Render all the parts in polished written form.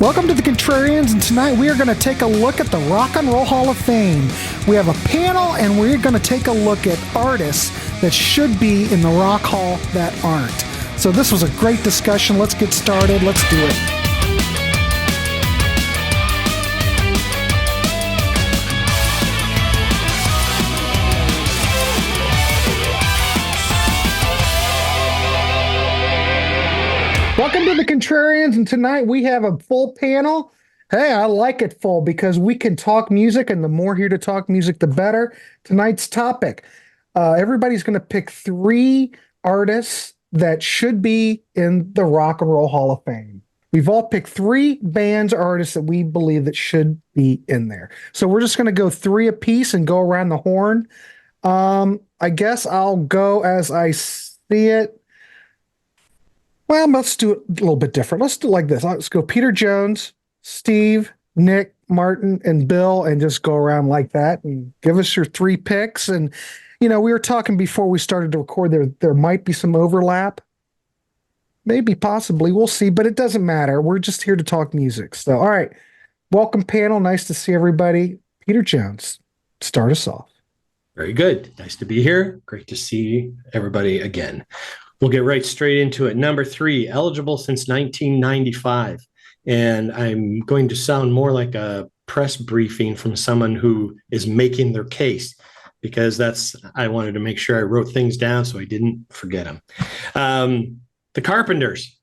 Welcome to the Contrarians, and tonight we are going to take a look at the Rock and Roll Hall of Fame. We have a panel, and we're going to take a look at artists that should be in the Rock Hall that aren't. So this was a great discussion. Let's get started. Let's do it. Welcome to the Contrarians, and tonight we have a full panel. Hey, I like it full because we can talk music, and the more here to talk music, the better. Tonight's topic, everybody's going to pick 3 artists that should be in the Rock and Roll Hall of Fame. We've all picked 3 bands or artists that we believe that should be in there. So we're just going to go 3 apiece and go around the horn. I guess I'll go as I see it. Well, let's do it a little bit different. Let's do it like this. Let's go Peter Jones, Steve, Nick, Martin, and Bill, and just go around like that and give us your 3 picks. And, you know, we were talking before we started to record, there might be some overlap. Maybe, possibly. We'll see, but it doesn't matter. We're just here to talk music. So, all right. Welcome, panel. Nice to see everybody. Peter Jones, start us off. Very good. Nice to be here. Great to see everybody again. We'll get right straight into it. Number 3, eligible since 1995. And I'm going to sound more like a press briefing from someone who is making their case, because I wanted to make sure I wrote things down so I didn't forget them. The Carpenters,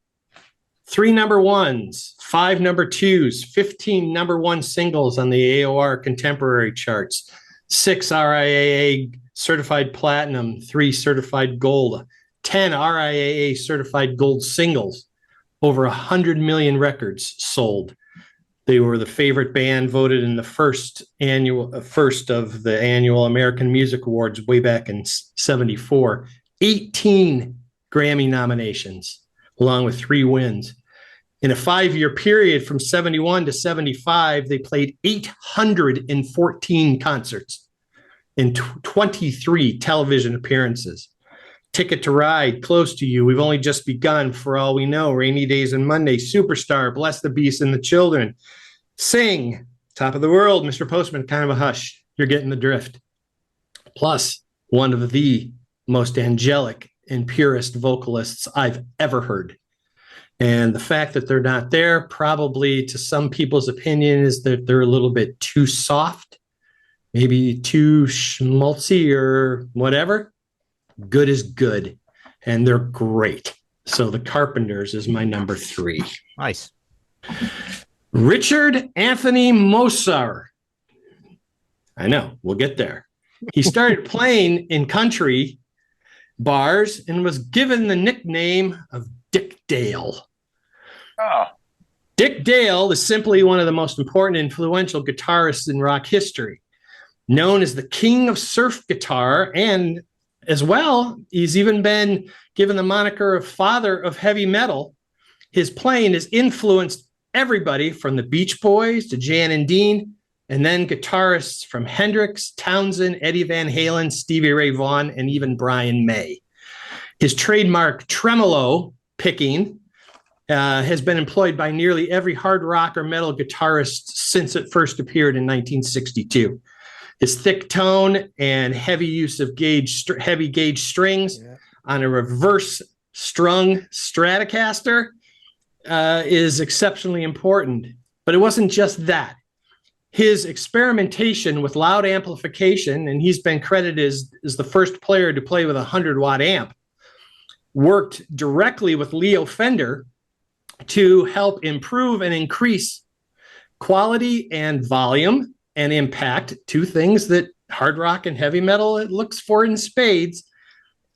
3 number 1s, 5 number 2s, 15 number 1 singles on the AOR contemporary charts, 6 RIAA certified platinum, 3 certified gold, 10 RIAA certified gold singles, over 100 million records sold. They were the favorite band voted in the first of the annual American Music Awards way back in 1974. 18 Grammy nominations, along with 3 wins. In a 5-year period from 71 to 75, they played 814 concerts and 23 television appearances. Ticket to Ride, Close to You, We've Only Just Begun, For All We Know, Rainy Days and Monday, Superstar, Bless the Beast and the Children, Sing, Top of the World, Mr. Postman, Kind of a Hush. You're getting the drift. Plus, one of the most angelic and purest vocalists I've ever heard. And the fact that they're not there, probably to some people's opinion, is that they're a little bit too soft, maybe too schmaltzy or whatever. Good is good, and they're great. So the Carpenters is my number 3. Nice. Richard Anthony Mosar. I know, we'll get there. He started playing in country bars and was given the nickname of Dick Dale. Oh. Dick Dale is simply one of the most important and influential guitarists in rock history. Known as the king of surf guitar, and as well, he's even been given the moniker of father of heavy metal. His playing has influenced everybody from the Beach Boys to Jan and Dean, and then guitarists from Hendrix, Townsend, Eddie Van Halen, Stevie Ray Vaughan, and even Brian May. His trademark tremolo picking has been employed by nearly every hard rock or metal guitarist since it first appeared in 1962. His thick tone and heavy use of heavy gauge strings on a reverse strung Stratocaster is exceptionally important. But it wasn't just that. His experimentation with loud amplification, and he's been credited as the first player to play with a 100-watt amp, worked directly with Leo Fender to help improve and increase quality and volume and impact, 2 things that hard rock and heavy metal looks for in spades,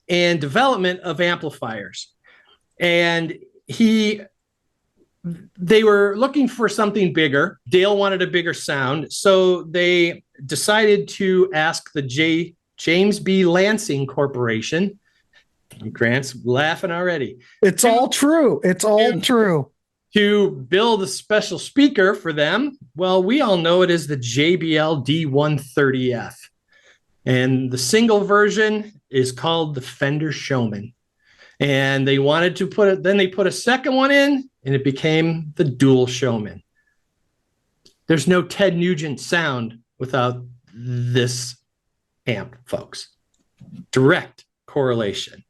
and development of amplifiers. And they were looking for something bigger. Dale wanted a bigger sound, so they decided to ask the James B. Lansing Corporation. Grant's laughing already. It's all true. It's all true. To build a special speaker for them. Well, we all know it as the JBL D130F. And the single version is called the Fender Showman. And they wanted to put it, then they put a second one in, and it became the Dual Showman. There's no Ted Nugent sound without this amp, folks. Direct correlation.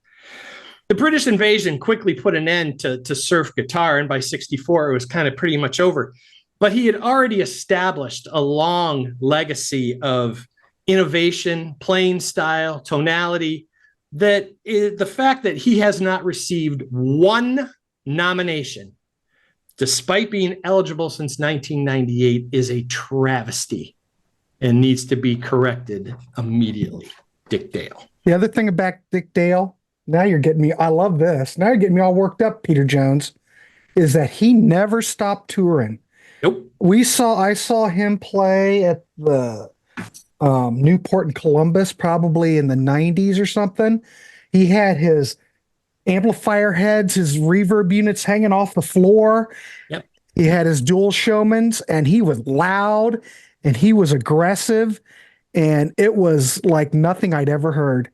The British invasion quickly put an end to surf guitar, and by 64, it was kind of pretty much over. But he had already established a long legacy of innovation, playing style, tonality, the fact that he has not received one nomination, despite being eligible since 1998, is a travesty and needs to be corrected immediately. Dick Dale. The other thing about Dick Dale, now you're getting me, I love this. Now you're getting me all worked up, Peter Jones, is that he never stopped touring. Nope. I saw him play at the Newport and Columbus, probably in the 90s or something. He had his amplifier heads, his reverb units hanging off the floor. Yep. He had his dual Showmans, and he was loud and he was aggressive, and it was like nothing I'd ever heard.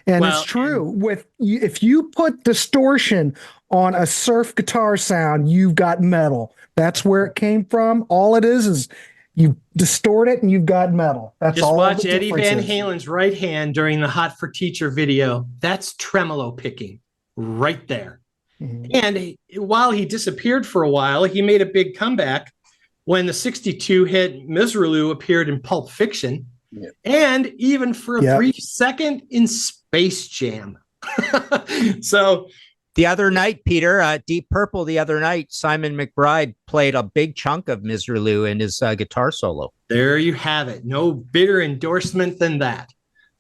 And it's true. If you put distortion on a surf guitar sound, you've got metal. That's where it came from. All it is you distort it and you've got metal. That's just all. Watch Eddie Van Halen's right hand during the Hot for Teacher video. That's tremolo picking right there. Mm-hmm. And while he disappeared for a while, he made a big comeback when the 62 hit Miserlou appeared in Pulp Fiction. Yep. And even for a brief second in Space Jam. So the other night, Peter, Deep Purple, the other night, Simon McBride played a big chunk of Miserlou in his guitar solo. There you have it. No bigger endorsement than that.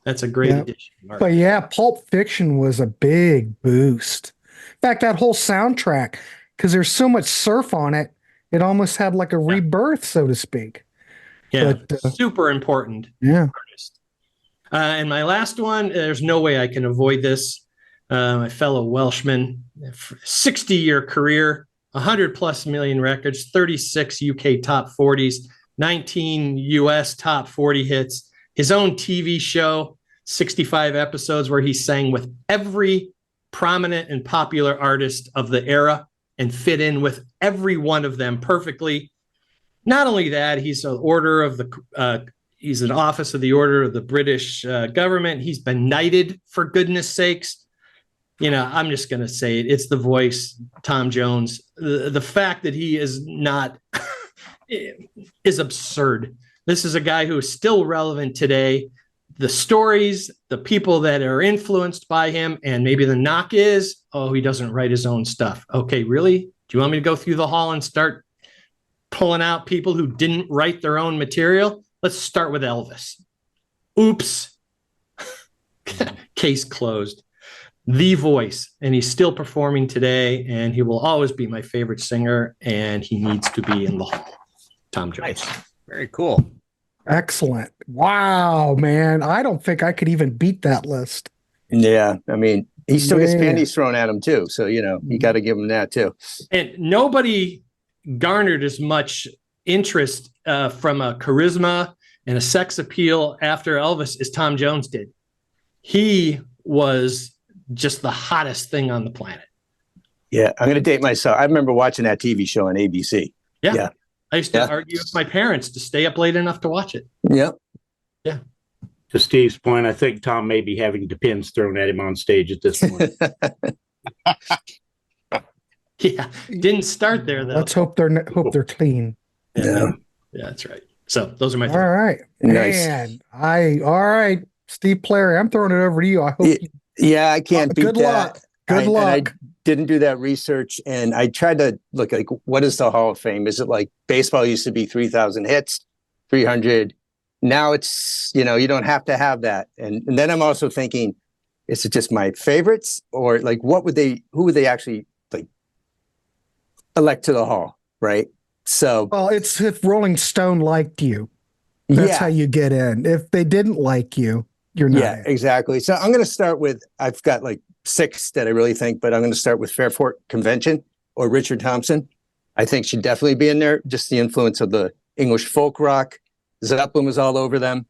That's a great addition. Mark. But yeah, Pulp Fiction was a big boost. In fact, that whole soundtrack, because there's so much surf on it, it almost had like a rebirth, so to speak. Yeah, but, super important artist. And my last one, there's no way I can avoid this. My fellow Welshman, 60-year career, 100+ million records, 36 UK top 40s, 19 US top 40 hits, his own TV show, 65 episodes where he sang with every prominent and popular artist of the era and fit in with every one of them perfectly. Not only that, he's an order of he's an office of the Order of the British government. He's been knighted, for goodness sakes. You know, I'm just going to say it. It's the voice, Tom Jones. The fact that he is not is absurd. This is a guy who is still relevant today. The stories, the people that are influenced by him, and maybe the knock is, oh, he doesn't write his own stuff. Okay, really? Do you want me to go through the hall and start pulling out people who didn't write their own material? Let's start with Elvis. Oops. Case closed. The voice, and he's still performing today, and he will always be my favorite singer, and he needs to be in the hall. Tom Jones. Nice. Very cool. Excellent. Wow, man. I don't think I could even beat that list. Yeah. I mean, he still gets panties thrown at him too. So, you know, you got to give him that too. And nobody garnered as much interest from a charisma and a sex appeal after Elvis as Tom Jones did. He was just the hottest thing on the planet. Yeah. I'm going to date myself. I remember watching that TV show on ABC. Yeah. I used to argue with my parents to stay up late enough to watch it. Yep. Yeah. To Steve's point, I think Tom may be having depends thrown at him on stage at this point. Yeah. Didn't start there, though. Let's hope they're clean. Yeah. Yeah, that's right. So those are my All right. Nice. Man, all right. Steve Plary, I'm throwing it over to you. I hope Yeah, I can't beat good that. luck. Good luck. I didn't do that research, and I tried to look like, what is the Hall of Fame? Is it like baseball used to be 3,000 hits, 300? Now it's, you know, you don't have to have that. And then I'm also thinking, is it just my favorites, or like who would they actually like elect to the Hall, right? So, well, it's if Rolling Stone liked you, that's how you get in. If they didn't like you, you're not. Yeah, exactly. So I'm going to start with, I've got like 6 that I really think, but I'm going to start with Fairport Convention or Richard Thompson. I think should definitely be in there. Just the influence of the English folk rock. Zeppelin was all over them.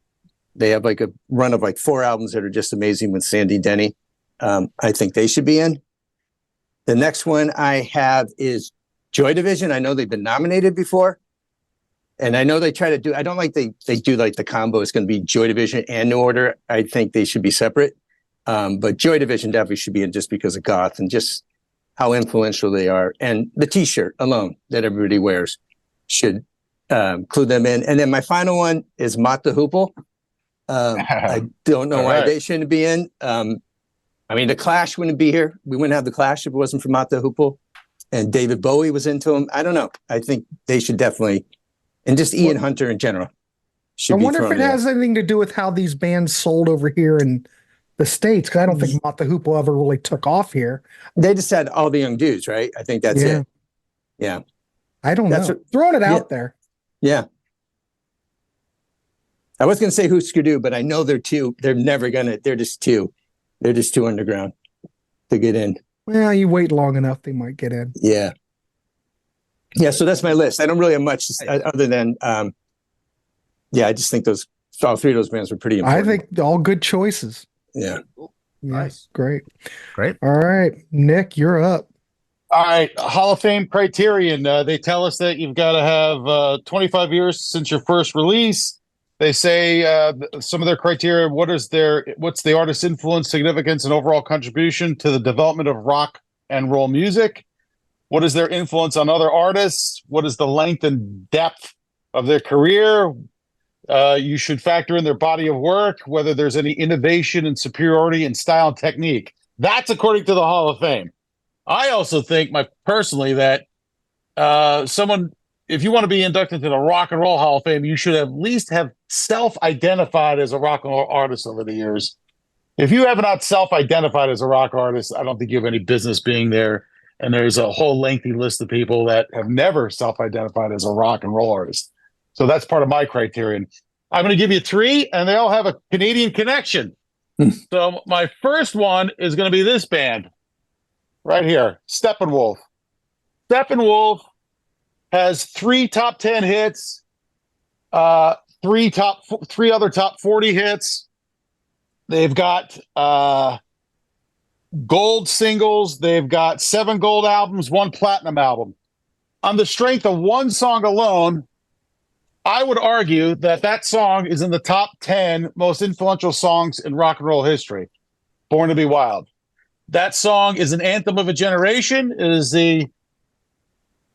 They have like a run of like 4 albums that are just amazing with Sandy Denny. I think they should be in. The next one I have is Joy Division. I know they've been nominated before. And I know they try to do, I don't like they do like the combo. It's going to be Joy Division and New Order. I think they should be separate. But Joy Division definitely should be in just because of goth and just how influential they are. And the t-shirt alone that everybody wears should include them in. And then my final one is Mott the Hoople. I don't know why they shouldn't be in. I mean, the Clash wouldn't be here. We wouldn't have the Clash if it wasn't for Mott the Hoople. And David Bowie was into them. I don't know. I think they should definitely, and just Ian Hunter in general. I wonder if it has anything to do with how these bands sold over here in the States, because I don't think Mott the Hoople ever really took off here. They just had all the young dudes, right? I think that's it. Yeah. I don't know. Throwing it out there. Yeah. I was going to say Husker Du, but I know they're two. They're never going to, they're just two. They're just too underground to get in. Well, you wait long enough, they might get in. Yeah. Yeah, so that's my list. I don't really have much other than, I just think all three of those bands were pretty important. I think all good choices. Yeah. Nice. Great. Great. All right, Nick, you're up. All right, Hall of Fame criterion. They tell us that you've got to have 25 years since your first release. They say some of their criteria, what's the artist's influence, significance, and overall contribution to the development of rock and roll music? What is their influence on other artists? What is the length and depth of their career? You should factor in their body of work, whether there's any innovation and superiority in style and technique. That's according to the Hall of Fame. I also think, personally, that if you want to be inducted to the Rock and Roll Hall of Fame, you should at least have self-identified as a rock and roll artist over the years. If you have not self-identified as a rock artist, I don't think you have any business being there. And there's a whole lengthy list of people that have never self-identified as a rock and roll artist. So that's part of my criterion. I'm going to give you three, and they all have a Canadian connection. So my first one is going to be this band right here, Steppenwolf. Steppenwolf has 3 top 10 hits, 3 other top 40 hits. They've got gold singles. They've got 7 gold albums, 1 platinum album. On the strength of one song alone, I would argue that song is in the top 10 most influential songs in rock and roll history. Born to Be Wild. That song is an anthem of a generation. It is the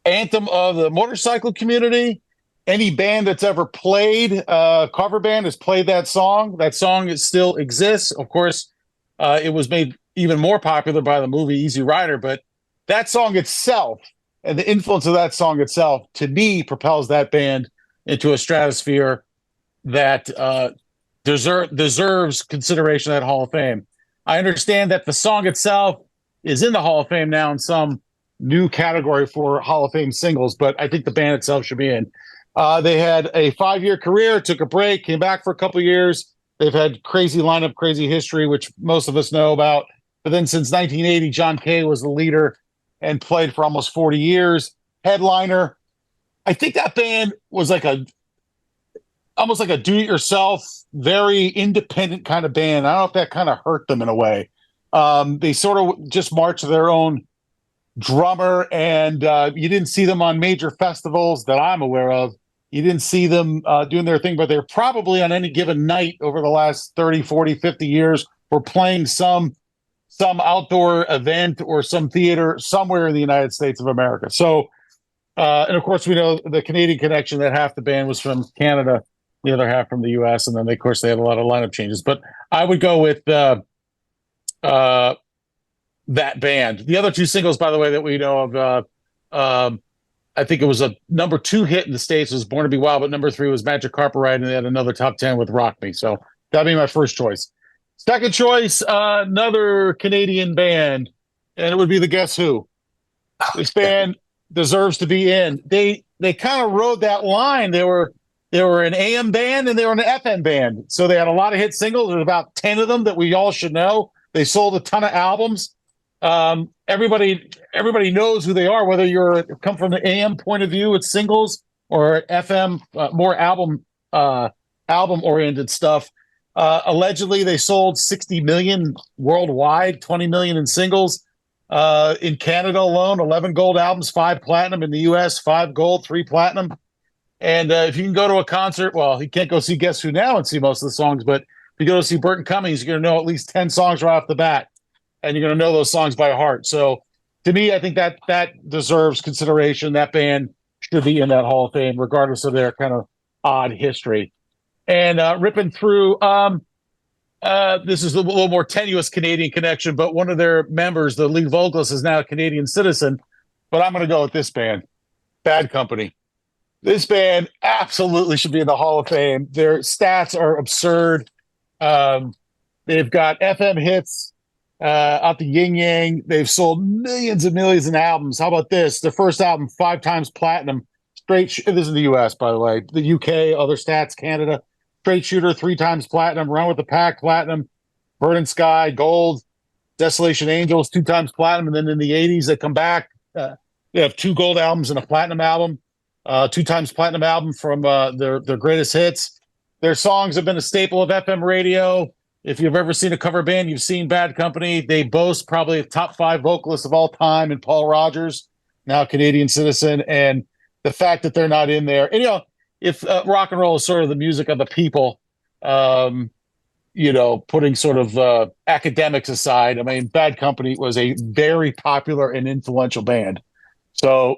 anthem of the motorcycle community. Any band that's ever played, cover band has played that song. That song still exists. Of course, it was made even more popular by the movie Easy Rider, but that song itself and the influence of that song itself, to me, propels that band into a stratosphere that deserves consideration at Hall of Fame. I understand that the song itself is in the Hall of Fame now in some new category for Hall of Fame singles, but I think the band itself should be in. They had a 5-year career, took a break, came back for a couple years. They've had crazy lineup, crazy history, which most of us know about. But then since 1980, John Kay was the leader and played for almost 40 years. Headliner. I think that band was almost like a do-it-yourself, very independent kind of band. I don't know if that kind of hurt them in a way. They sort of just marched to their own drummer, and you didn't see them on major festivals that I'm aware of. You didn't see them doing their thing, but they're probably on any given night over the last 30, 40, 50 years were playing some outdoor event or some theater somewhere in the United States of America. So, and of course, we know the Canadian connection, that half the band was from Canada, the other half from the U.S., and then, of course, they had a lot of lineup changes. But I would go with that band. The other 2 singles, by the way, that we know of, I think it was a number 2 hit in the States, was Born to Be Wild, but number 3 was Magic Carpet Ride, and they had another top 10 with Rock Me. So that'd be my first choice. Second choice, another Canadian band, and it would be the Guess Who. This band deserves to be in. They kind of rode that line. They were an AM band and they were an FM band. So they had a lot of hit singles. There's about 10 of them that we all should know. They sold a ton of albums. Everybody knows who they are, whether you're come from the AM point of view with singles or FM, more album oriented stuff. Allegedly, they sold 60 million worldwide, 20 million in singles. In Canada alone, 11 gold albums, 5 platinum. In the US, 5 gold, 3 platinum. And if you can go to a concert, well, you can't go see Guess Who now and see most of the songs, but if you go to see Burton Cummings, you're going to know at least 10 songs right off the bat, and you're going to know those songs by heart. So to me, I think that deserves consideration. That band should be in that Hall of Fame, regardless of their kind of odd history. And ripping through, this is a little more tenuous Canadian connection, but one of their members, the lead vocalist, is now a Canadian citizen. But I'm going to go with this band, Bad Company. This band absolutely should be in the Hall of Fame. Their stats are absurd. They've got FM hits out the yin yang. They've sold millions and millions of albums. How about this? Their first album, 5 times platinum. This is in the U.S., by the way. The UK, other stats, Canada. Straight Shooter, 3 times platinum. Run with the Pack, platinum. Burning Sky, gold. Desolation Angels, 2 times platinum. And then in the 80s, they come back. They have 2 gold albums and a platinum album. 2 times platinum album from their greatest hits. Their songs have been a staple of FM radio. If you've ever seen a cover band, you've seen Bad Company. They boast probably a top 5 vocalist of all time in Paul Rogers, now a Canadian citizen. And the fact that they're not in there, and if rock and roll is sort of the music of the people, putting sort of academics aside, I mean, Bad Company was a very popular and influential band. So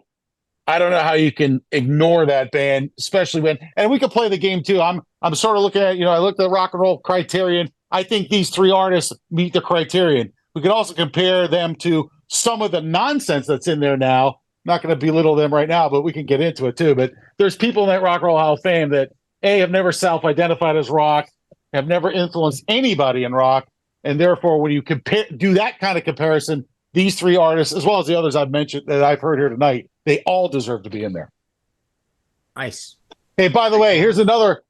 I don't know how you can ignore that band, especially when, and we could play the game too. I'm sort of looking at, I looked at the rock and roll criterion. I think these 3 artists meet the criterion. We could also compare them to some of the nonsense that's in there now. I'm not going to belittle them right now, but we can get into it too. But there's people in that Rock and Roll Hall of Fame that have never self-identified as rock, have never influenced anybody in rock, and therefore when you do that kind of comparison, these 3 artists, as well as the others I've mentioned that I've heard here tonight, they all deserve to be in there. Nice. Hey, by the way, there's another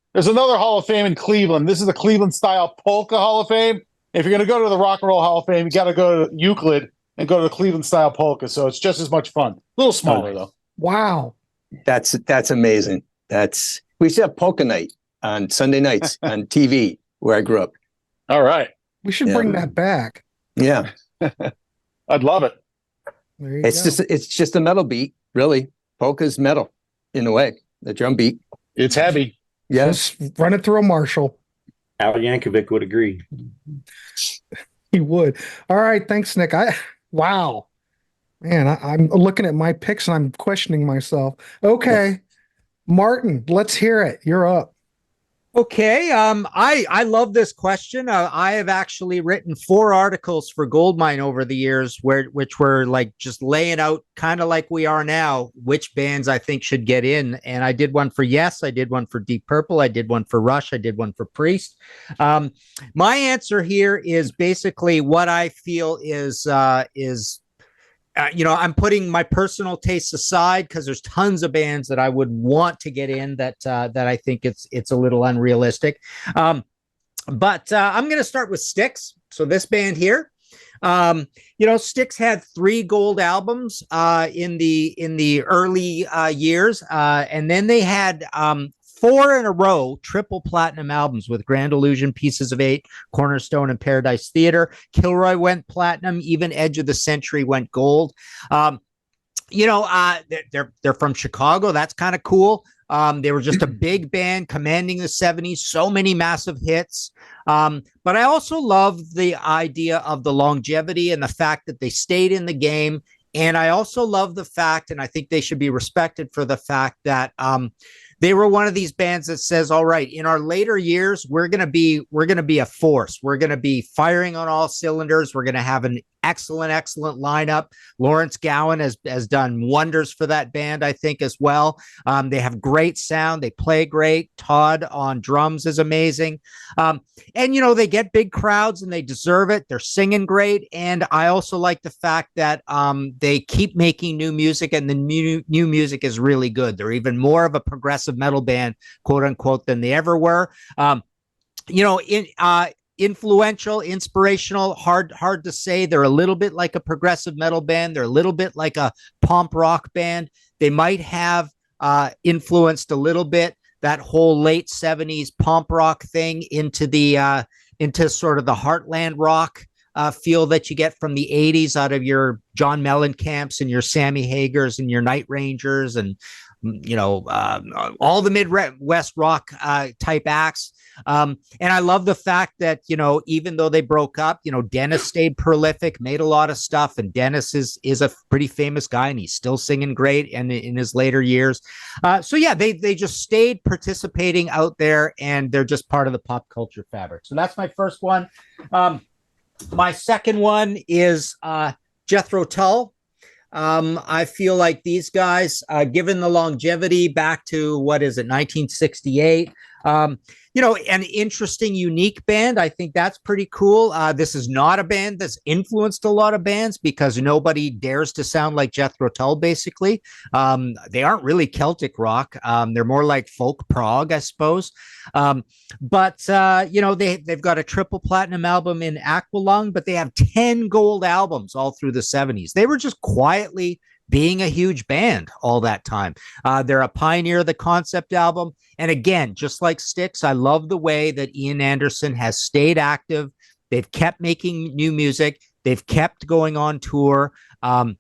Hall of Fame in Cleveland. This is the Cleveland style polka Hall of Fame. If you're going to go to the Rock and Roll Hall of Fame, you got to go to Euclid and go to the Cleveland style polka. So it's just as much fun. A little smaller though. Wow. That's amazing. We used to have polka night on Sunday nights on TV where I grew up. All right. We should bring that back. Yeah. I'd love it. It's just a metal beat, really. Polka's metal in a way. The drum beat. It's heavy. Yes. Just run it through a Marshall. Al Yankovic would agree. He would. All right. Thanks, Nick. Wow. Man, I'm looking at my picks and I'm questioning myself. Okay. Martin, let's hear it. You're up. Okay. I love this question. I have actually written 4 articles for Goldmine over the years which were like just laying out kind of like we are now, which bands I think should get in. And I did one for Yes, I did one for Deep Purple, I did one for Rush, I did one for Priest. My answer here is basically what I feel is I'm putting my personal tastes aside because there's tons of bands that I would want to get in that I think it's a little unrealistic. But I'm going to start with Styx. So this band here, Styx had 3 gold albums in the early years, and then they had 4 in a row triple platinum albums with Grand Illusion, Pieces of 8, Cornerstone, and Paradise Theater. Kilroy went platinum. Even Edge of the Century went gold. They're from Chicago. That's kind of cool. They were just a big band commanding the 70s. So many massive hits. But I also love the idea of the longevity and the fact that they stayed in the game. And I also love the fact, and I think they should be respected for the fact that they were one of these bands that says, all right, in our later years, we're going to be a force. We're going to be firing on all cylinders. We're going to have an excellent lineup. Lawrence Gowan has done wonders for that band, I think, as well. They have great sound. They play great. Todd on drums is amazing. And they get big crowds and they deserve it. They're singing great. And I also like the fact that they keep making new music, and the new music is really good. They're even more of a progressive metal band, quote unquote, than they ever were. Influential, inspirational, hard to say. They're a little bit like a progressive metal band. They're a little bit like a pomp rock band. They might have influenced a little bit that whole late 70s pomp rock thing into sort of the heartland rock feel that you get from the 80s out of your John Mellencamp's and your Sammy Hagers and your Night Rangers and all the Midwest rock type acts. And I love the fact that, even though they broke up, Dennis stayed prolific, made a lot of stuff. And Dennis is a pretty famous guy, and he's still singing great and in his later years. So yeah, they just stayed participating out there, and they're just part of the pop culture fabric. So that's my first one. My second one is Jeth Ral. I feel like these guys, given the longevity back to 1968, an interesting, unique band. I think that's pretty cool. This is not a band that's influenced a lot of bands because nobody dares to sound like Jeth Ral, basically. They aren't really Celtic rock. They're more like folk prog, I suppose. But they've got a triple platinum album in Aqualung, but they have 10 gold albums all through the 70s. They were just quietly being a huge band all that time. They're a pioneer of the concept album. And again, just like Styx, I love the way that Ian Anderson has stayed active. They've kept making new music. They've kept going on tour. And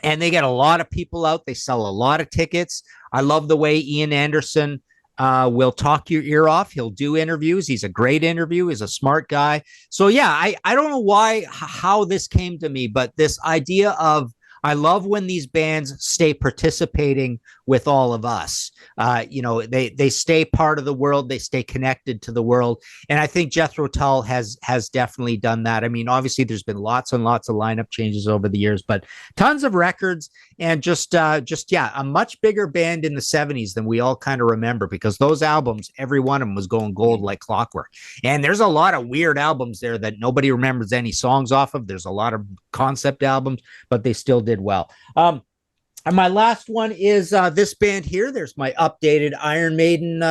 they get a lot of people out. They sell a lot of tickets. I love the way Ian Anderson will talk your ear off. He'll do interviews. He's a great interview. He's a smart guy. So yeah, I don't know how this came to me, but this idea of, I love when these bands stay participating with all of us. They stay part of the world. They stay connected to the world. And I think Jeth Ral has definitely done that. I mean, obviously there's been lots and lots of lineup changes over the years, but tons of records, and just a much bigger band in the 70s than we all kind of remember, because those albums, every one of them was going gold like clockwork. And there's a lot of weird albums there that nobody remembers any songs off of. There's a lot of concept albums, but they still did well. And my last one is this band here. There's my updated Iron Maiden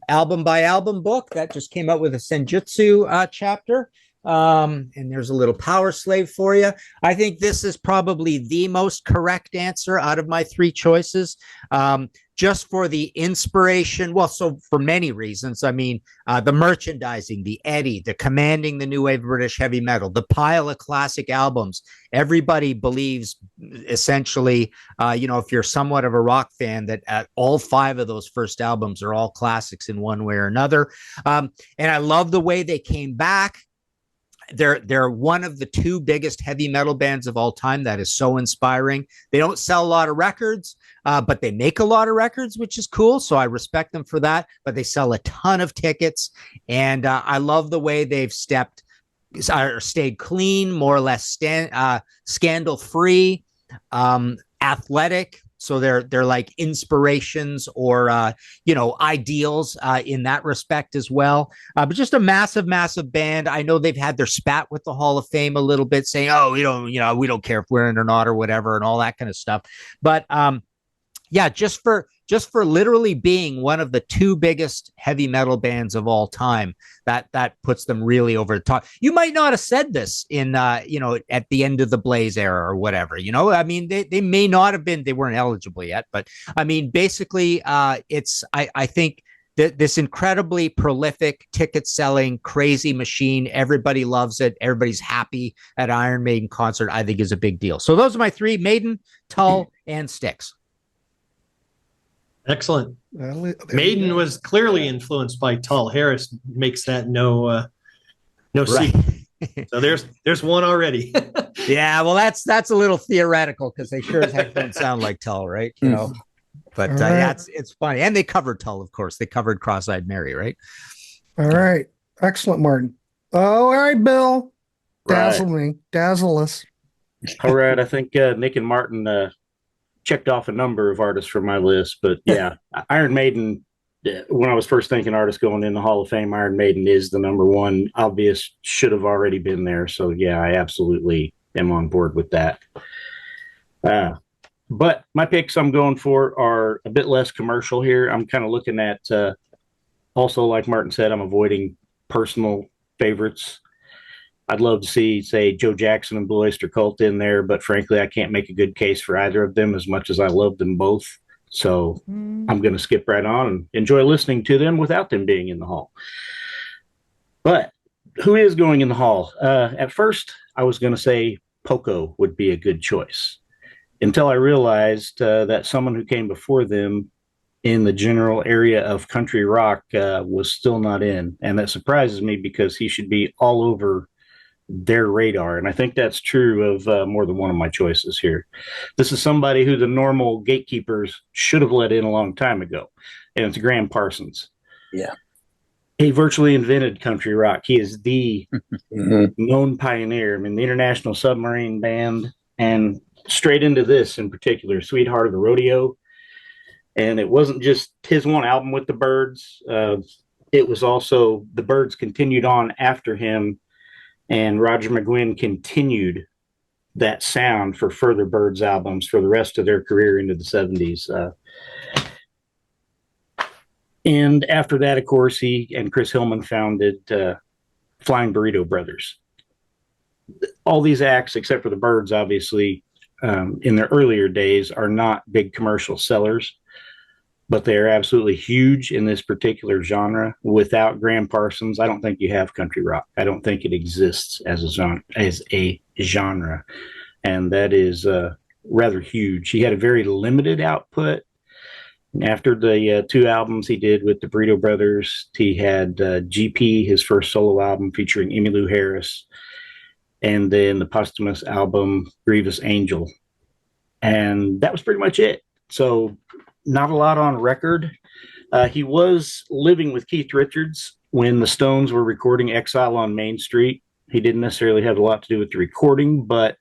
album by album book that just came out with a Senjutsu chapter. And there's a little Power Slave for you. I think this is probably the most correct answer out of my three choices. Just for the inspiration. Well, so for many reasons. I mean, the merchandising, the Eddie, the commanding the new wave of British heavy metal, the pile of classic albums. Everybody believes, essentially, if you're somewhat of a rock fan, that all 5 of those first albums are all classics in one way or another. And I love the way they came back. They're one of the 2 biggest heavy metal bands of all time. That is so inspiring. They don't sell a lot of records, but they make a lot of records, which is cool. So I respect them for that. But they sell a ton of tickets, and I love the way they've stayed clean, more or less scandal free, athletic. So they're like inspirations or ideals in that respect as well. But just a massive, massive band. I know they've had their spat with the Hall of Fame a little bit, saying, "Oh, we don't care if we're in or not or whatever," and all that kind of stuff. But just for literally being one of the 2 biggest heavy metal bands of all time, that puts them really over the top. You might not have said this in at the end of the Blaze era or whatever. I mean, they may not have been. They weren't eligible yet, but I mean, basically, I think that this incredibly prolific, ticket selling, crazy machine. Everybody loves it. Everybody's happy at Iron Maiden concert. I think is a big deal. So those are my 3: Maiden, Tull, and Styx. Excellent. Maiden was clearly influenced by Tull. Harris makes that no secret. So there's one already. Yeah, well, that's a little theoretical because they sure as heck don't sound like Tull, right? But yeah, it's funny. And they covered Tull, of course. They covered Cross-Eyed Mary, right? All right. Excellent, Martin. Oh, all right, Bill. Dazzle us. All right. I think Nick and Martin checked off a number of artists from my list, but yeah, Iron Maiden, when I was first thinking artists going in the Hall of Fame, Iron Maiden is the number one. Obvious, should have already been there. So yeah, I absolutely am on board with that. But my picks I'm going for are a bit less commercial here. I'm kind of looking at, also, like Martin said, I'm avoiding personal favorites. I'd love to see, say, Joe Jackson and Blue Oyster Cult in there, but frankly, I can't make a good case for either of them as much as I love them both. So I'm going to skip right on and enjoy listening to them without them being in the hall. But who is going in the hall? At first, I was going to say Poco would be a good choice. until I realized that someone who came before them in the general area of country rock was still not in. And that surprises me because he should be all over their radar. And I think that's true of more than one of my choices here. This is somebody who the normal gatekeepers should have let in a long time ago. And it's Graham Parsons. Yeah. He virtually invented country rock. He is the known pioneer. I mean, the International Submarine Band, and straight into this in particular, Sweetheart of the Rodeo. And it wasn't just his one album with the Byrds. It was also the Byrds continued on after him, and Roger McGuinn continued that sound for further Byrds albums for the rest of their career into the 70s. And after that, of course, he and Chris Hillman founded Flying Burrito Brothers. All these acts, except for the Byrds, obviously, in their earlier days, are not big commercial sellers, but they are absolutely huge in this particular genre. Without Graham Parsons, I don't think you have country rock. I don't think it exists as a genre, and that is rather huge. He had a very limited output. After the two albums he did with the Burrito Brothers, he had GP, his first solo album featuring Emmylou Harris, and then the posthumous album Grievous Angel. And that was pretty much it. So not a lot on record. He was living with Keith Richards when the Stones were recording Exile on Main Street. He didn't necessarily have a lot to do with the recording, but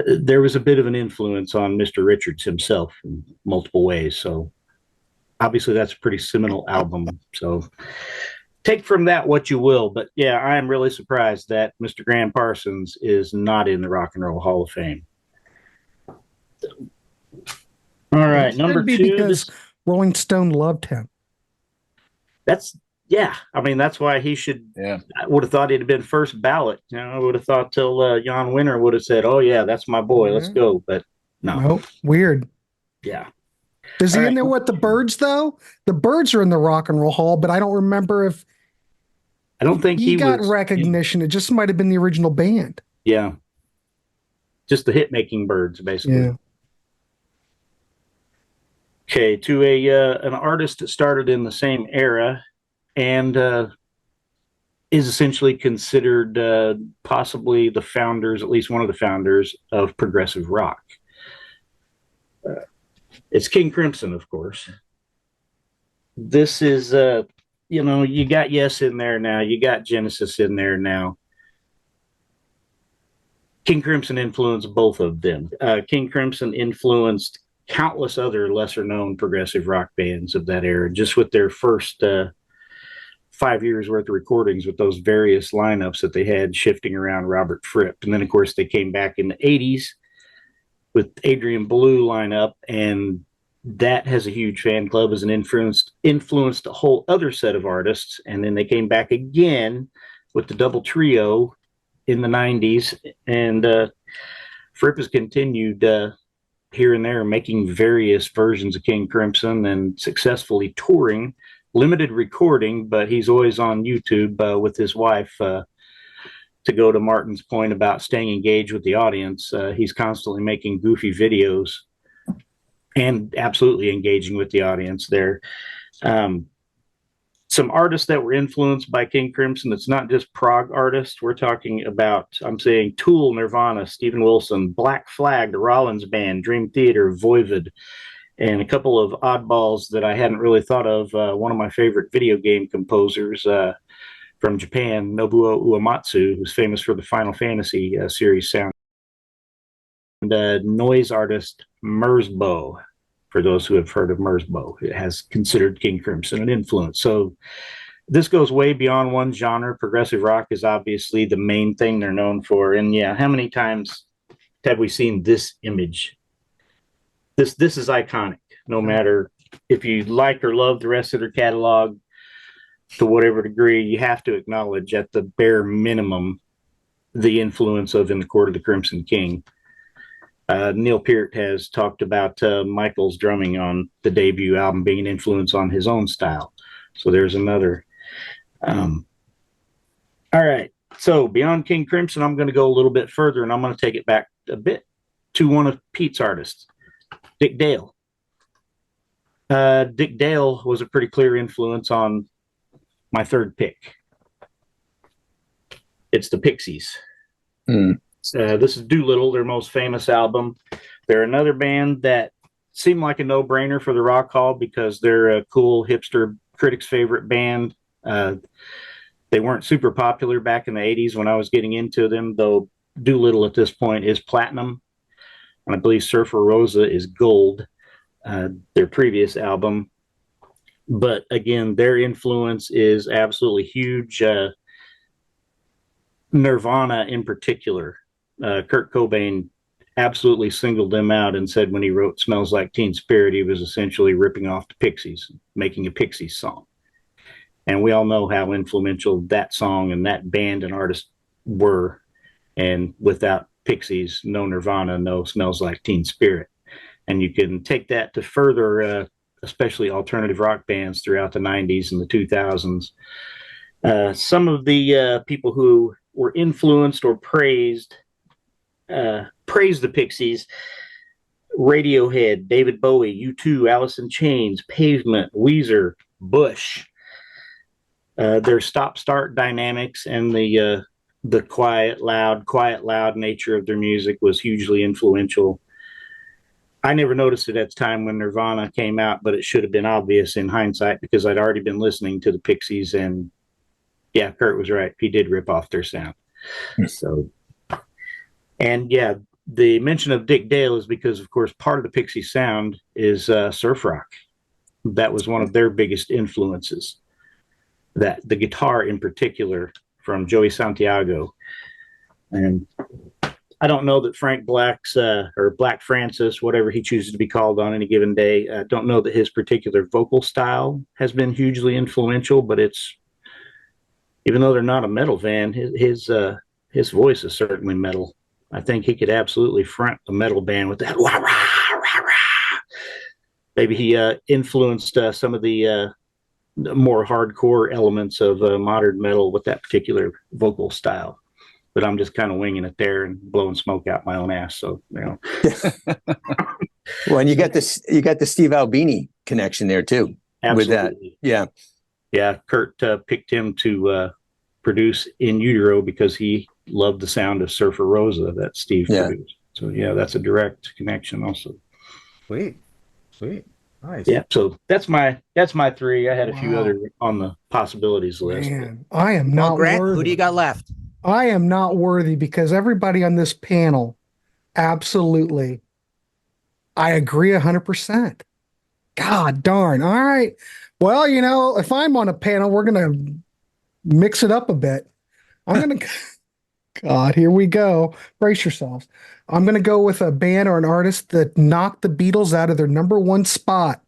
there was a bit of an influence on Mr. Richards himself in multiple ways. So obviously that's a pretty seminal album. So take from that what you will. But yeah, I am really surprised that Mr. Graham Parsons is not in the Rock and Roll Hall of Fame. All right, number two. Because Rolling Stone loved him. I mean, that's why he should. Yeah. I would have thought he'd have been first ballot. I would have thought till Jan Winter would have said, "Oh yeah, that's my boy. Let's go." But no. Nope. Weird. Yeah. Is he in there with the Byrds though? The Byrds are in the Rock and Roll Hall, but I don't remember if I don't think he got recognition. It just might have been the original band. Yeah. Just the hit making Byrds, basically. Yeah. Okay, to an artist that started in the same era and is essentially considered possibly the founders, at least one of the founders of progressive rock. It's King Crimson, of course. This is, you got Yes in there now. You got Genesis in there now. King Crimson influenced both of them. King Crimson influenced countless other lesser-known progressive rock bands of that era, just with their first 5 years worth of recordings with those various lineups that they had shifting around Robert Fripp. And then, of course, they came back in the 80s with Adrian Belew lineup, and that has a huge fan club as an influenced a whole other set of artists. And then they came back again with the double trio in the 90s, and Fripp has continued here and there making various versions of King Crimson and successfully touring, limited recording, but he's always on YouTube with his wife. To go to Martin's point about staying engaged with the audience, he's constantly making goofy videos and absolutely engaging with the audience there. Some artists that were influenced by King Crimson, it's not just prog artists. We're talking about, I'm saying Tool, Nirvana, Steven Wilson, Black Flag, the Rollins Band, Dream Theater, Voivod, and a couple of oddballs that I hadn't really thought of. One of my favorite video game composers from Japan, Nobuo Uematsu, who's famous for the Final Fantasy series sound. And noise artist Merzbow, for those who have heard of Merzbow, it has considered King Crimson an influence. So this goes way beyond one genre. Progressive rock is obviously the main thing they're known for. And yeah, how many times have we seen this image? This is iconic, no matter if you like or love the rest of their catalog to whatever degree. You have to acknowledge at the bare minimum the influence of In the Court of the Crimson King. Neil Peart has talked about Michael's drumming on the debut album being an influence on his own style. So there's another. All right. So beyond King Crimson, I'm going to go a little bit further, and I'm going to take it back a bit to one of Pete's artists, Dick Dale. Dick Dale was a pretty clear influence on my third pick. It's the Pixies. This is Doolittle, their most famous album. They're another band that seemed like a no-brainer for the Rock Hall because they're a cool hipster critics' favorite band. They weren't super popular back in the 80s when I was getting into them, though Doolittle at this point is platinum. And I believe Surfer Rosa is gold, their previous album. But again, their influence is absolutely huge. Nirvana in particular, Kurt Cobain absolutely singled them out and said when he wrote Smells Like Teen Spirit, he was essentially ripping off the Pixies, making a Pixies song. And we all know how influential that song and that band and artist were. And without Pixies, no Nirvana, no Smells Like Teen Spirit. And you can take that to further, especially alternative rock bands throughout the 90s and the 2000s. Some of the people who were influenced or praised the Pixies: Radiohead, David Bowie, U2, Alice in Chains, Pavement, Weezer, Bush. Their stop-start dynamics and the quiet, loud nature of their music was hugely influential. I never noticed it at the time when Nirvana came out, but it should have been obvious in hindsight because I'd already been listening to the Pixies, and yeah, Kurt was right. He did rip off their sound. So, and yeah, the mention of Dick Dale is because, of course, part of the Pixie sound is surf rock. That was one of their biggest influences. That the guitar in particular from Joey Santiago. And I don't know that Frank Black's or Black Francis, whatever he chooses to be called on any given day, don't know that his particular vocal style has been hugely influential, but it's, even though they're not a metal band, his voice is certainly metal. I think he could absolutely front a metal band with that. Wah, rah, rah, rah. Maybe he influenced some of the more hardcore elements of modern metal with that particular vocal style. But I'm just kind of winging it there and blowing smoke out my own ass. So, you know. Well, and you got the Steve Albini connection there too. Absolutely. With that. Yeah. Yeah. Kurt picked him to produce In Utero because he loved the sound of Surfer Rosa that Steve produced. So yeah, that's a direct connection also. Sweet. Nice. Yeah, so that's my three. I had a few other on the possibilities list. Man, I am not Grant, worthy. who do you got left? I am not worthy because everybody on this panel, absolutely, I agree 100%. God darn. All right. Well, you know, if I'm on a panel, we're going to mix it up a bit. I'm going to, God, here we go. Brace yourselves. I'm going to go with a band or an artist that knocked the Beatles out of their number one spot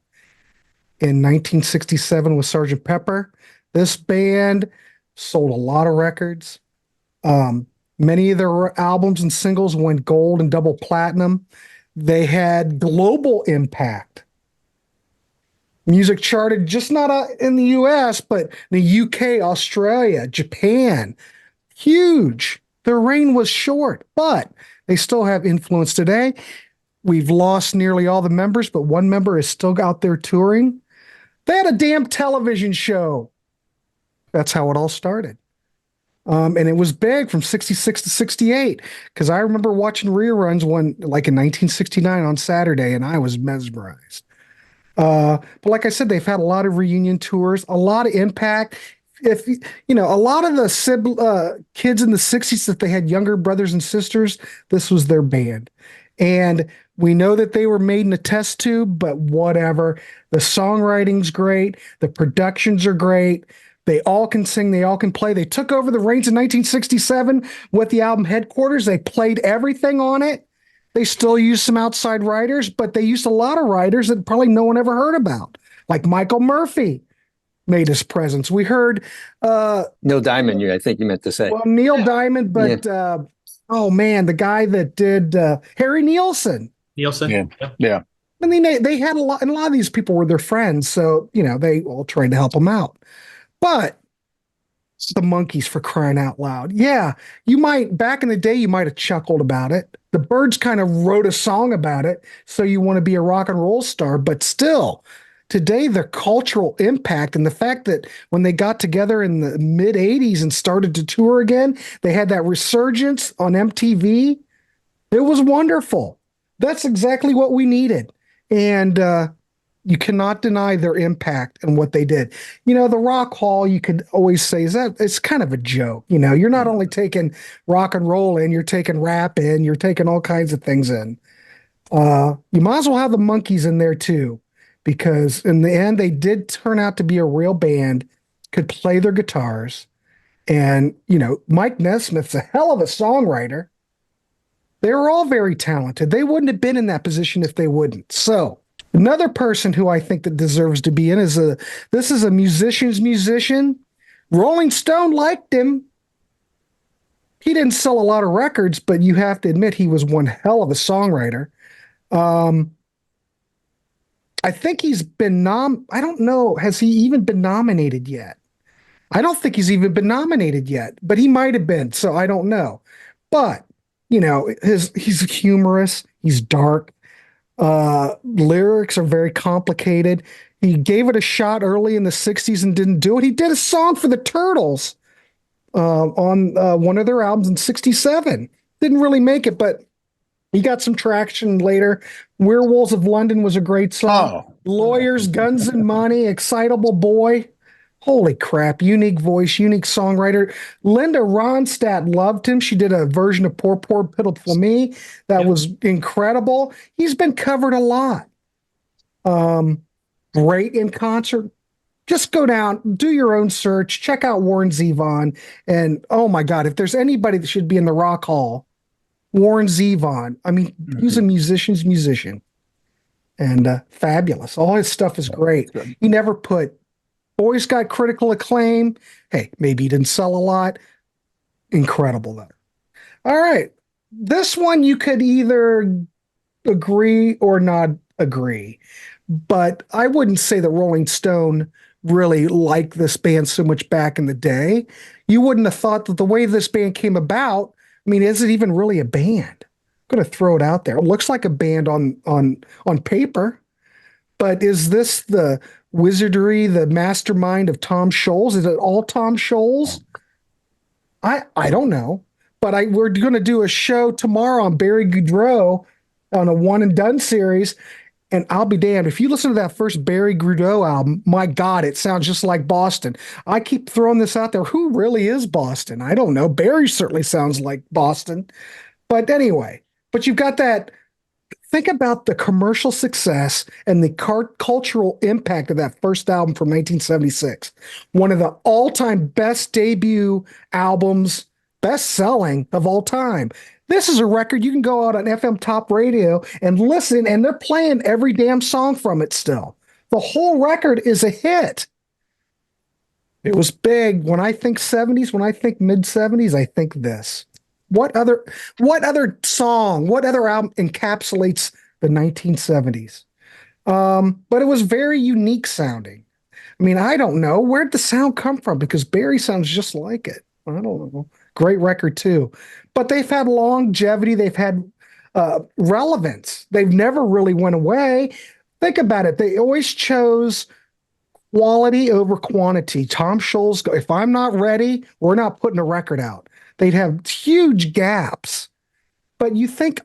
in 1967 with Sgt. Pepper. This band sold a lot of records. Many of their albums and singles went gold and double platinum. They had global impact. Music charted just not in the US, but the UK, Australia, Japan. Huge. Their reign was short, but they still have influence today. We've lost nearly all the members, but one member is still out there touring. They had a damn television show. That's how it all started. And it was big from 66 to 68 because I remember watching reruns like in 1969 on Saturday, and I was mesmerized. But like I said, they've had a lot of reunion tours, a lot of impact. If you know, a lot of the kids in the 60s that they had younger brothers and sisters, this was their band. And we know that they were made in a test tube, but whatever. The songwriting's great. The productions are great. They all can sing. They all can play. They took over the reins in 1967 with the album Headquarters. They played everything on it. They still use some outside writers, but they used a lot of writers that probably no one ever heard about, like Michael Murphy made his presence. We heard Neil Diamond, I think you meant to say. Well, Neil Diamond, but oh man, the guy that did Harry Nilsson. Yeah. I mean, they had a lot, and a lot of these people were their friends, so you know they all tried to help them out. But the Monkees, for crying out loud. Yeah, you might, back in the day, you might have chuckled about it. The Byrds kind of wrote a song about it, so you want to be a rock and roll star, but still, today, their cultural impact and the fact that when they got together in the mid 80s and started to tour again, they had that resurgence on MTV. It was wonderful. That's exactly what we needed. And you cannot deny their impact and what they did. You know, the Rock Hall, you could always say, is that it's kind of a joke. You know, you're not only taking rock and roll in, you're taking rap in, you're taking all kinds of things in. You might as well have the Monkees in there too, because in the end, they did turn out to be a real band, could play their guitars. And, you know, Mike Nesmith's a hell of a songwriter. They were all very talented. They wouldn't have been in that position if they wouldn't. So another person who I think that deserves to be in this is a musician's musician. Rolling Stone liked him. He didn't sell a lot of records, but you have to admit he was one hell of a songwriter. I think he's been I don't know, has he even been nominated yet? I don't think he's even been nominated yet, but he might have been, so I don't know. But, you know, he's humorous, he's dark. Lyrics are very complicated. He gave it a shot early in the 60s and didn't do it. He did a song for the Turtles on one of their albums in 67. Didn't really make it, but he got some traction later. Werewolves of London was a great song. Oh. Lawyers, Guns and Money, Excitable Boy. Holy crap. Unique voice, unique songwriter. Linda Ronstadt loved him. She did a version of Poor, Poor, Pitiful Me that was incredible. He's been covered a lot. Great in concert. Just go down, do your own search, check out Warren Zevon. And oh my God, if there's anybody that should be in the Rock Hall, Warren Zevon. I mean, he's a musician's musician. And fabulous. All his stuff is great. He never always got critical acclaim. Hey, maybe he didn't sell a lot. Incredible, though. All right. This one you could either agree or not agree. But I wouldn't say that Rolling Stone really liked this band so much back in the day. You wouldn't have thought that the way this band came about, I mean, is it even really a band? I'm going to throw it out there. It looks like a band on paper, but is this the wizardry, the mastermind of Tom Scholz? Is it all Tom Scholz? I don't know, but we're going to do a show tomorrow on Barry Goudreau on a one and done series. And I'll be damned. If you listen to that first Barry Goudreau album, my God, it sounds just like Boston. I keep throwing this out there. Who really is Boston? I don't know. Barry certainly sounds like Boston. But anyway, but you've got that. Think about the commercial success and the cultural impact of that first album from 1976. One of the all-time best debut albums, best-selling of all time. This is a record you can go out on FM Top Radio and listen, and they're playing every damn song from it still. The whole record is a hit. It was big. When I think 70s, when I think mid-70s, I think this. What other song, what other album encapsulates the 1970s? But it was very unique sounding. I mean, I don't know. Where'd the sound come from? Because Barry sounds just like it. I don't know. Great record, too. But they've had longevity. They've had relevance. They've never really went away. Think about it. They always chose quality over quantity. Tom Scholz, if I'm not ready, we're not putting a record out. They'd have huge gaps. But you think,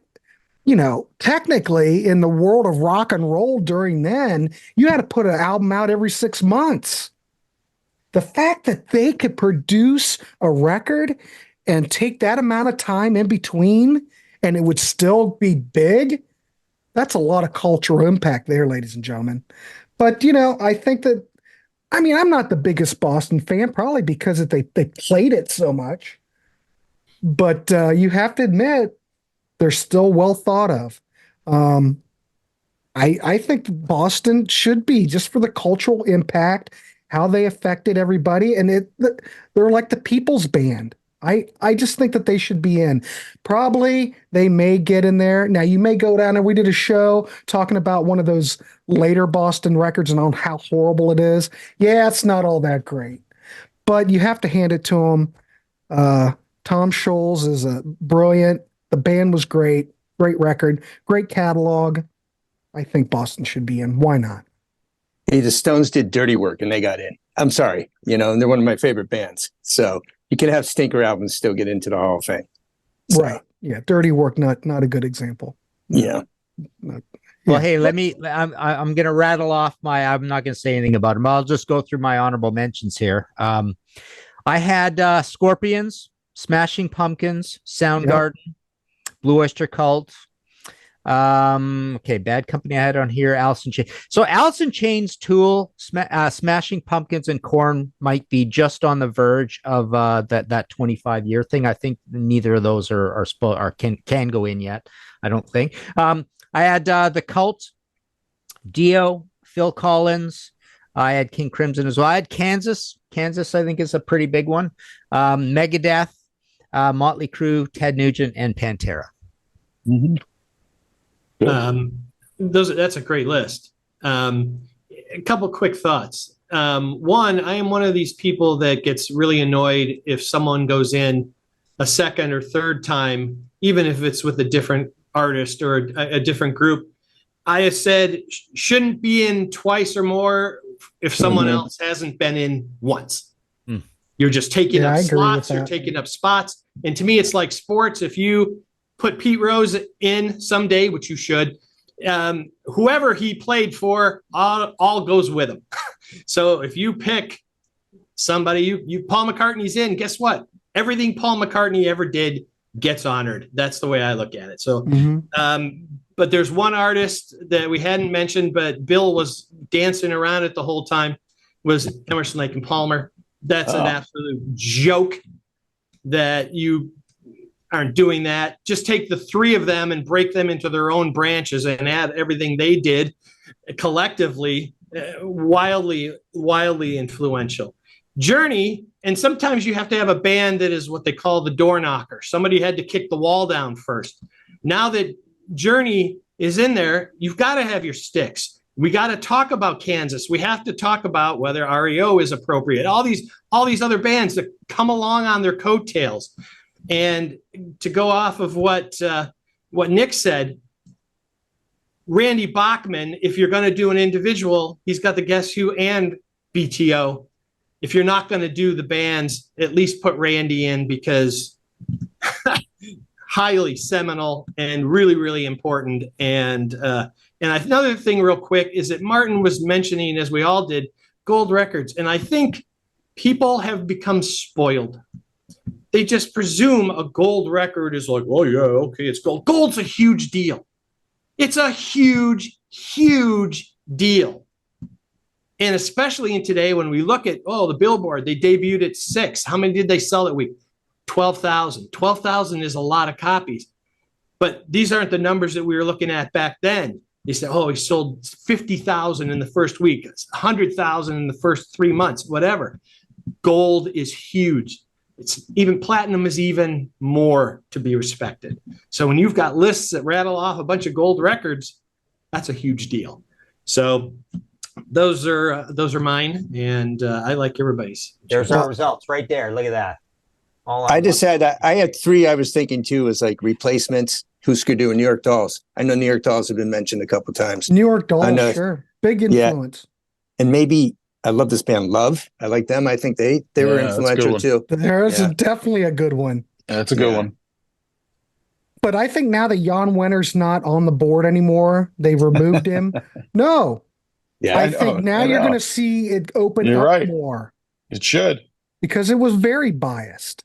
you know, technically in the world of rock and roll during then, you had to put an album out every 6 months. The fact that they could produce a record and take that amount of time in between and it would still be big, that's a lot of cultural impact there, ladies and gentlemen. But, you know, I think that, I mean, I'm not the biggest Boston fan, probably because they played it so much. But you have to admit, they're still well thought of. I think Boston should be, just for the cultural impact, how they affected everybody. And they're like the people's band. I just think that they should be in. Probably they may get in there. Now, you may go down and we did a show talking about one of those later Boston records and on how horrible it is. Yeah, it's not all that great. but you have to hand it to him. Tom Scholz is a brilliant. The band was great. Great record. Great catalog. I think Boston should be in. Why not? Hey, the Stones did Dirty Work and they got in. I'm sorry, and they're one of my favorite bands. So you can have stinker albums still get into the Hall of Fame. So, Right. Yeah. Dirty Work, not a good example. Yeah. Well, hey, I'm going to rattle off I'm not going to say anything about them. I'll just go through my honorable mentions here. I had Scorpions, Smashing Pumpkins, Soundgarden, Blue Oyster Cult. Okay, Bad Company I had on here, Alice in Chains. So Alice in Chains, Tool, Smashing Pumpkins, and Korn might be just on the verge of that 25-year thing. I think neither of those can go in yet. I don't think. I had The Cult, Dio, Phil Collins. I had King Crimson as well. I had Kansas. Kansas, I think, is a pretty big one. Megadeth, Motley Crue, Ted Nugent, and Pantera. Mm-hmm. That's a great list. A couple quick thoughts. One, I am one of these people that gets really annoyed if someone goes in a second or third time, even if it's with a different artist or a different group. I have said shouldn't be in twice or more if someone else hasn't been in once. You're just taking up slots, you're taking up spots. And to me, it's like sports. If you put Pete Rose in someday, which you should, whoever he played for, all goes with him. So if you pick somebody, you Paul McCartney's in, guess what? Everything Paul McCartney ever did gets honored. That's the way I look at it. So, but there's one artist that we hadn't mentioned, but Bill was dancing around it the whole time, was Emerson, Lake and Palmer. That's an absolute joke that you aren't doing that. Just take the three of them and break them into their own branches and add everything they did collectively. Wildly influential. Journey, and sometimes you have to have a band that is what they call the door knocker. Somebody had to kick the wall down first. Now that Journey is in there, you've got to have your sticks. We got to talk about Kansas. We have to talk about whether REO is appropriate. All these other bands that come along on their coattails. And to go off of what Nick said, Randy Bachman, if you're going to do an individual, he's got the Guess Who and BTO. If you're not going to do the bands, at least put Randy in, because highly seminal and really, really important. And another thing real quick is that Martin was mentioning, as we all did, gold records. And I think people have become spoiled. They just presume a gold record is like, oh, yeah, okay, it's gold. Gold's a huge deal. It's a huge, huge deal. And especially in today, when we look at, the Billboard, they debuted at 6. How many did they sell that week? 12,000. 12,000 is a lot of copies. But these aren't the numbers that we were looking at back then. They said, he sold 50,000 in the first week, 100,000 in the first 3 months, whatever. Gold is huge. It's even platinum is even more to be respected. So when you've got lists that rattle off a bunch of gold records, that's a huge deal. So those are mine, and I like everybody's. There's our results right there. Look at that. I had 3 I was thinking too, was like replacements. Husker Du and New York Dolls. I know New York Dolls have been mentioned a couple times. New York Dolls, sure. Big influence. Yeah. And maybe I love this band Love. I like them. I think they were influential too. There's definitely a good one. That's a good one. But I think now that Jan Wenner's not on the board anymore, they removed him. No. Yeah, I think now you're going to see it open up more. It should. Because it was very biased.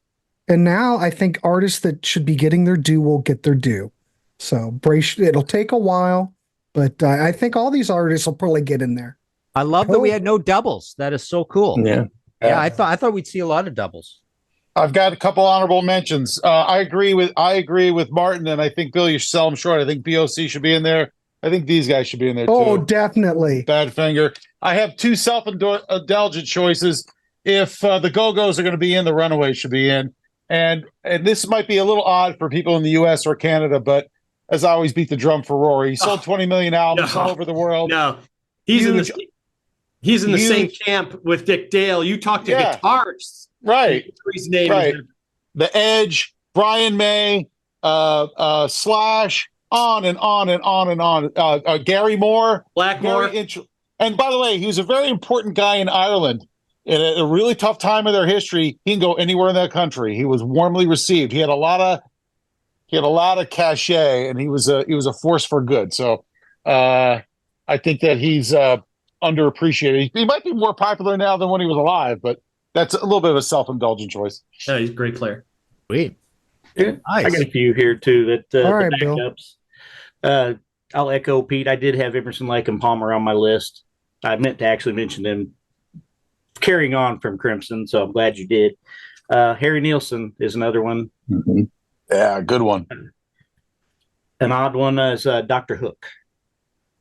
And now I think artists that should be getting their due will get their due. So it'll take a while, but I think all these artists will probably get in there. I love that we had no doubles. That is so cool. Yeah. I thought we'd see a lot of doubles. I've got a couple honorable mentions. I agree with Martin, and I think Bill, you sell them short. I think BOC should be in there. I think these guys should be in there too. Oh, definitely. Badfinger. I have 2 self-indulgent choices. If the Go-Go's are going to be in, the Runaways should be in. And this might be a little odd for people in the U.S. or Canada, but as I always beat the drum for Rory. He sold 20 million albums all over the world. No, he's He's in the You- same camp with Dick Dale. You talk to Yeah. guitarists. Right. His name Right. is The Edge, Brian May, Slash, on and on and on and on. Gary Moore. Blackmore. And by the way, he was a very important guy in Ireland. In a really tough time of their history, he can go anywhere in that country. He was warmly received. He had a lot of cachet, and he was a force for good. So I think that he's underappreciated. He might be more popular now than when he was alive, but that's a little bit of a self-indulgent choice. Yeah, he's a great player. Sweet. Yeah. Nice. I got a few here too that All right, the Bill. backups. I'll echo Pete. I did have Emerson, Lake, and Palmer on my list. I meant to actually mention them carrying on from Crimson, so I'm glad you did. Harry Nilsson is another one. Mm-hmm. Yeah, good one. An odd one is Dr. Hook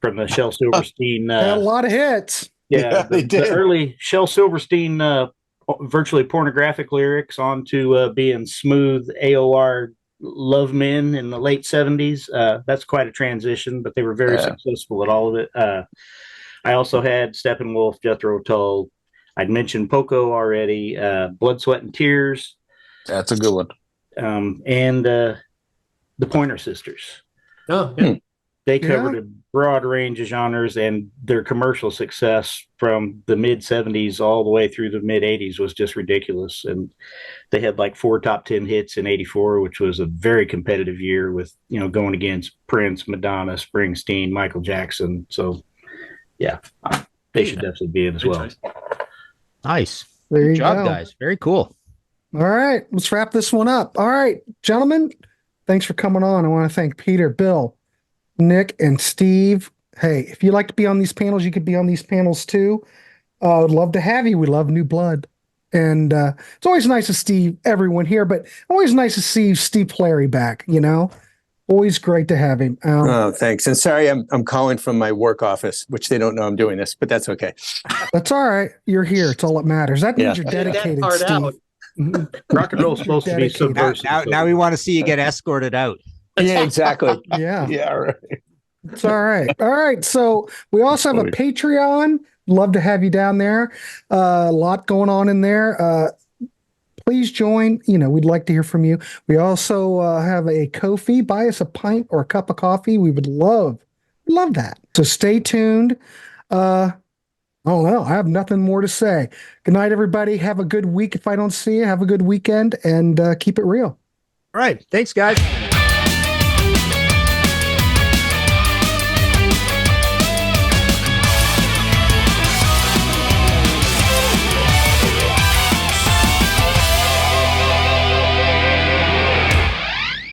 from the Shel Silverstein. Had a lot of hits. Yeah, they the did. early Shel Silverstein virtually pornographic lyrics onto being smooth AOR love men in the late 70s. That's quite a transition, but they were very successful at all of it. I also had Steppenwolf, Jethro Tull. I'd mentioned Poco already, Blood, Sweat, and Tears. That's a good one. And the Pointer Sisters. Oh, yeah. They covered a broad range of genres, and their commercial success from the mid 70s all the way through the mid 80s was just ridiculous. And they had like 4 top 10 hits in 84, which was a very competitive year with, going against Prince, Madonna, Springsteen, Michael Jackson. So yeah, they should definitely be in as well. Nice. There Good you job, go. guys. Very cool. All right, let's wrap this one up. All right, gentlemen, thanks for coming on. I want to thank Peter, Bill, Nick, and Steve. Hey, if you like to be on these panels, you could be on these panels too. I'd love to have you. We love new blood. And it's always nice to see everyone here, but always nice to see Steve Plary back, Always great to have him. Oh, thanks. And sorry, I'm calling from my work office, which they don't know I'm doing this, but that's okay. That's all right. You're here. It's all that matters. That means Yeah. you're Edit that dedicated, part Steve. out. Rock and roll is supposed to be Dedicated. subversive. Now we want to see you get escorted out. Yeah, exactly. Yeah. Yeah, right. It's all right. All right. So we also have a Patreon. Love to have you down there. A lot going on in there. Please join. We'd like to hear from you. We also have a Ko-fi. Buy us a pint or a cup of coffee. We would love that. So stay tuned. I don't know. I have nothing more to say. Good night, everybody. Have a good week. If I don't see you, have a good weekend and keep it real. All right. Thanks, guys.